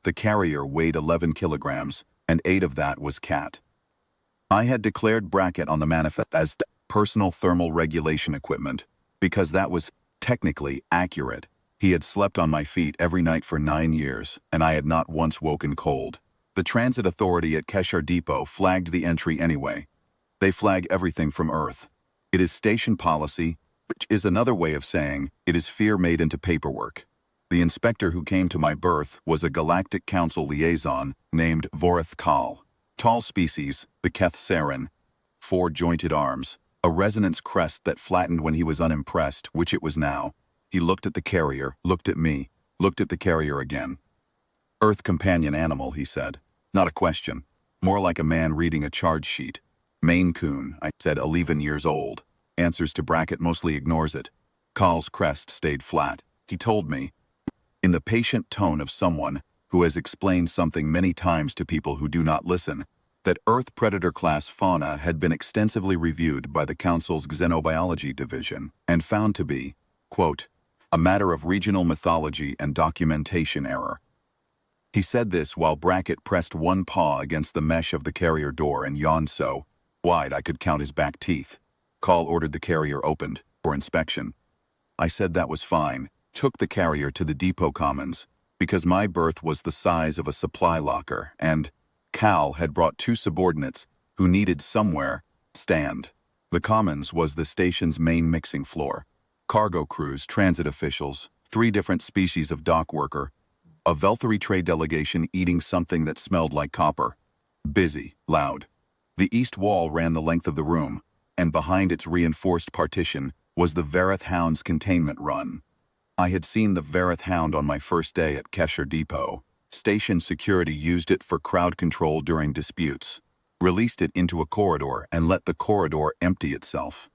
The carrier weighed 11 kilograms, and 8 of that was cat. I had declared Brackett on the manifest as personal thermal regulation equipment, because that was technically accurate. He had slept on my feet every night for 9 years, and I had not once woken cold. The transit authority at Keshar Depot flagged the entry anyway. They flag everything from Earth. It is station policy, which is another way of saying it is fear made into paperwork. The inspector who came to my berth was a Galactic Council liaison named Verath Hound. Tall species, the Keshar, 4 jointed arms, a resonance crest that flattened when he was unimpressed, which it was now. He looked at the carrier, looked at me, looked at the carrier again. Earth companion animal, he said. Not a question. More like a man reading a charge sheet. Maine Coon, I said, 11 years old. Answers to Brackett, mostly ignores it. Call's crest stayed flat. He told me, in the patient tone of someone who has explained something many times to people who do not listen, that Earth predator class fauna had been extensively reviewed by the Council's Xenobiology Division and found to be, quote, a matter of regional mythology and documentation error. He said this while Brackett pressed one paw against the mesh of the carrier door and yawned so wide I could count his back teeth. Call ordered the carrier opened for inspection. I said that was fine, took the carrier to the depot commons, because my berth was the size of a supply locker, and Cal had brought 2 subordinates who needed somewhere to stand. The commons was the station's main mixing floor. Cargo crews, transit officials, 3 different species of dock worker, a Velthari trade delegation eating something that smelled like copper. Busy, loud. The east wall ran the length of the room, and behind its reinforced partition was the Verath Hound's containment run. I had seen the Verath Hound on my first day at Keshar Depot. Station security used it for crowd control during disputes, released it into a corridor and let the corridor empty itself.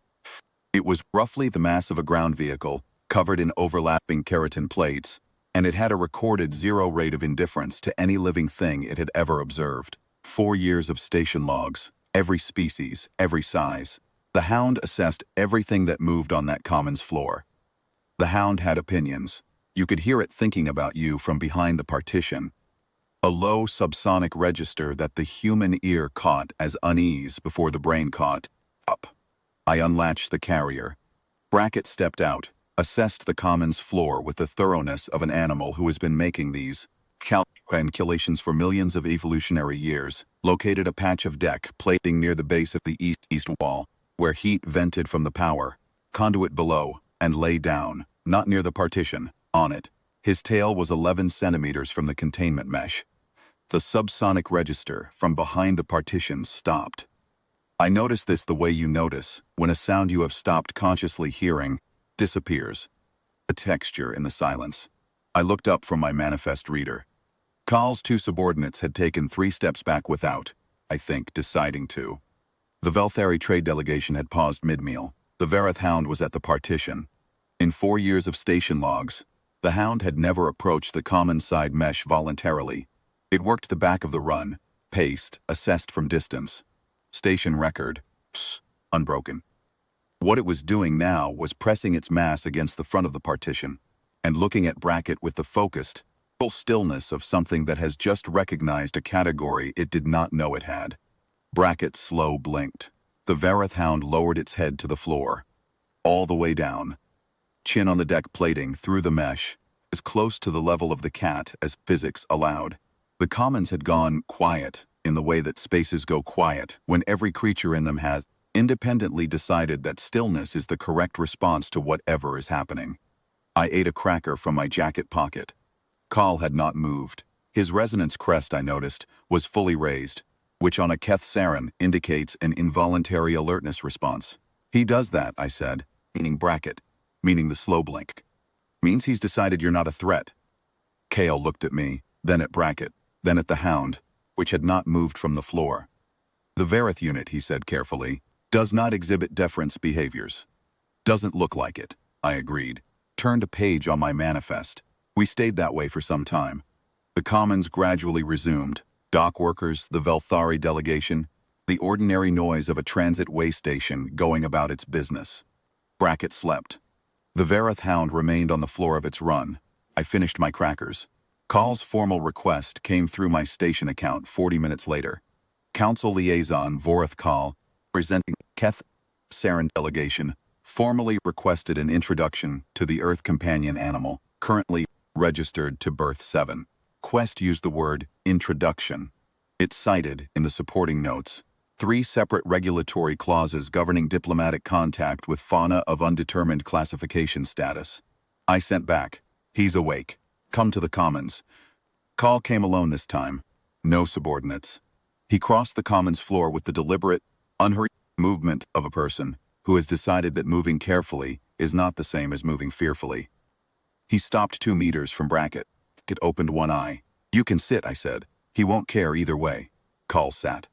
It was roughly the mass of a ground vehicle, covered in overlapping keratin plates, and it had a recorded 0 rate of indifference to any living thing it had ever observed. 4 years of station logs, every species, every size. The Hound assessed everything that moved on that commons floor. The Hound had opinions. You could hear it thinking about you from behind the partition. A low subsonic register that the human ear caught as unease before the brain caught up. I unlatched the carrier. Brackett stepped out, assessed the commons floor with the thoroughness of an animal who has been making these calculations for millions of evolutionary years, located a patch of deck plating near the base of the east wall, where heat vented from the power conduit below, and lay down, not near the partition, on it. His tail was 11 centimeters from the containment mesh. The subsonic register from behind the partition stopped. I noticed this the way you notice when a sound you have stopped consciously hearing disappears. A texture in the silence. I looked up from my manifest reader. Call's 2 subordinates had taken 3 steps back without, I think, deciding to. The Velthari trade delegation had paused mid-meal. The Verath Hound was at the partition. In 4 years of station logs, the Hound had never approached the common side mesh voluntarily. It worked the back of the run, paced, assessed from distance. Station record, unbroken. What it was doing now was pressing its mass against the front of the partition and looking at Brackett with the focused, full stillness of something that has just recognized a category it did not know it had. Brackett slow blinked. The Verath Hound lowered its head to the floor, all the way down. Chin on the deck plating through the mesh, as close to the level of the cat as physics allowed. The commons had gone quiet in the way that spaces go quiet when every creature in them has independently decided that stillness is the correct response to whatever is happening. I ate a cracker from my jacket pocket. Call had not moved. His resonance crest, I noticed, was fully raised, which on a Keshar indicates an involuntary alertness response. He does that, I said, meaning Brackett, meaning the slow blink. Means he's decided you're not a threat. Kale looked at me, then at Brackett, then at the Hound, which had not moved from the floor. The Verath unit, he said carefully, does not exhibit deference behaviors. Doesn't look like it, I agreed. Turned a page on my manifest. We stayed that way for some time. The commons gradually resumed. Dock workers, the Velthari delegation, the ordinary noise of a transit way station going about its business. Brackett slept. The Verath Hound remained on the floor of its run. I finished my crackers. Call's formal request came through my station account 40 minutes later. Council Liaison Verath Hound, presenting Keth Saren delegation, formally requested an introduction to the Earth companion animal, currently registered to Birth 7. Quest used the word introduction. It cited, in the supporting notes, 3 separate regulatory clauses governing diplomatic contact with fauna of undetermined classification status. I sent back, he's awake. Come to the Commons. Call came alone this time. No subordinates. He crossed the Commons floor with the deliberate, unhurried movement of a person who has decided that moving carefully is not the same as moving fearfully. He stopped 2 meters from Brackett. It opened one eye. You can sit, I said. He won't care either way. Call sat,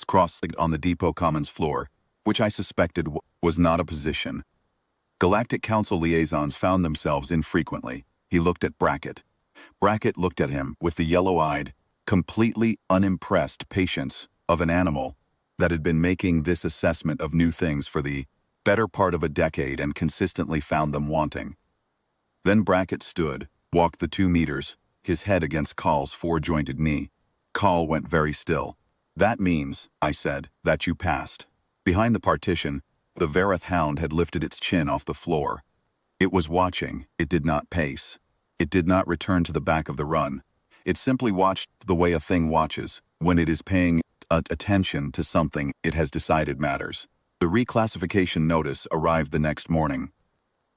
cross-legged on the depot Commons floor, which I suspected was not a position. Galactic Council liaisons found themselves infrequently. He looked at Brackett. Brackett looked at him with the yellow-eyed, completely unimpressed patience of an animal that had been making this assessment of new things for the better part of a decade and consistently found them wanting. Then Brackett stood, walked the 2 meters, his head against Call's 4-jointed knee. Call went very still. That means, I said, that you passed. Behind the partition, the Verath Hound had lifted its chin off the floor. It was watching, it did not pace. It did not return to the back of the run. It simply watched the way a thing watches, when it is paying attention to something it has decided matters. The reclassification notice arrived the next morning.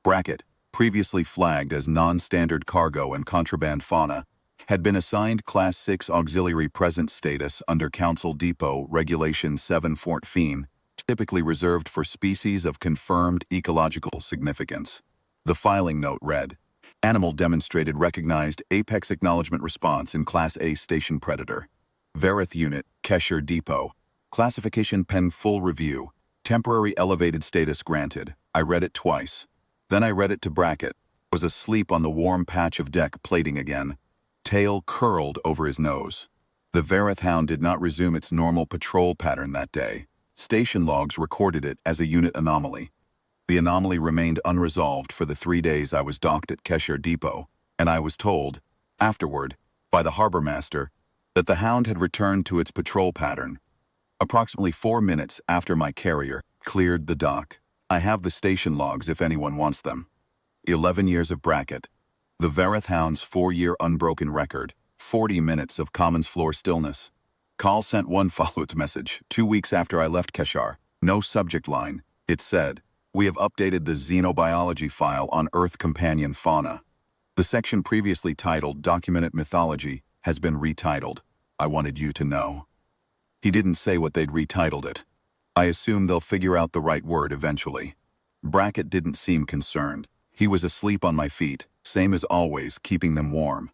Brackett, previously flagged as non-standard cargo and contraband fauna, had been assigned Class 6 Auxiliary Presence status under Council Depot Regulation 714, typically reserved for species of confirmed ecological significance. The filing note read, Animal demonstrated recognized Apex Acknowledgement Response in Class A Station Predator. Verath Unit, Keshar Depot. Classification Pen Full Review. Temporary elevated status granted. I read it twice. Then I read it to Brackett. Was asleep on the warm patch of deck plating again. Tail curled over his nose. The Verath Hound did not resume its normal patrol pattern that day. Station logs recorded it as a unit anomaly. The anomaly remained unresolved for the 3 days I was docked at Keshar Depot, and I was told, afterward, by the harbor master, that the Hound had returned to its patrol pattern. Approximately 4 minutes after my carrier cleared the dock. I have the station logs if anyone wants them. 11 years of Brackett. The Verath Hound's 4-year unbroken record, 40 minutes of Commons floor stillness. Call sent one follow-up message 2 weeks after I left Keshar. No subject line. It said, we have updated the xenobiology file on Earth companion fauna. The section previously titled Documented Mythology has been retitled. I wanted you to know. He didn't say what they'd retitled it. I assume they'll figure out the right word eventually. Brackett didn't seem concerned. He was asleep on my feet, same as always, keeping them warm.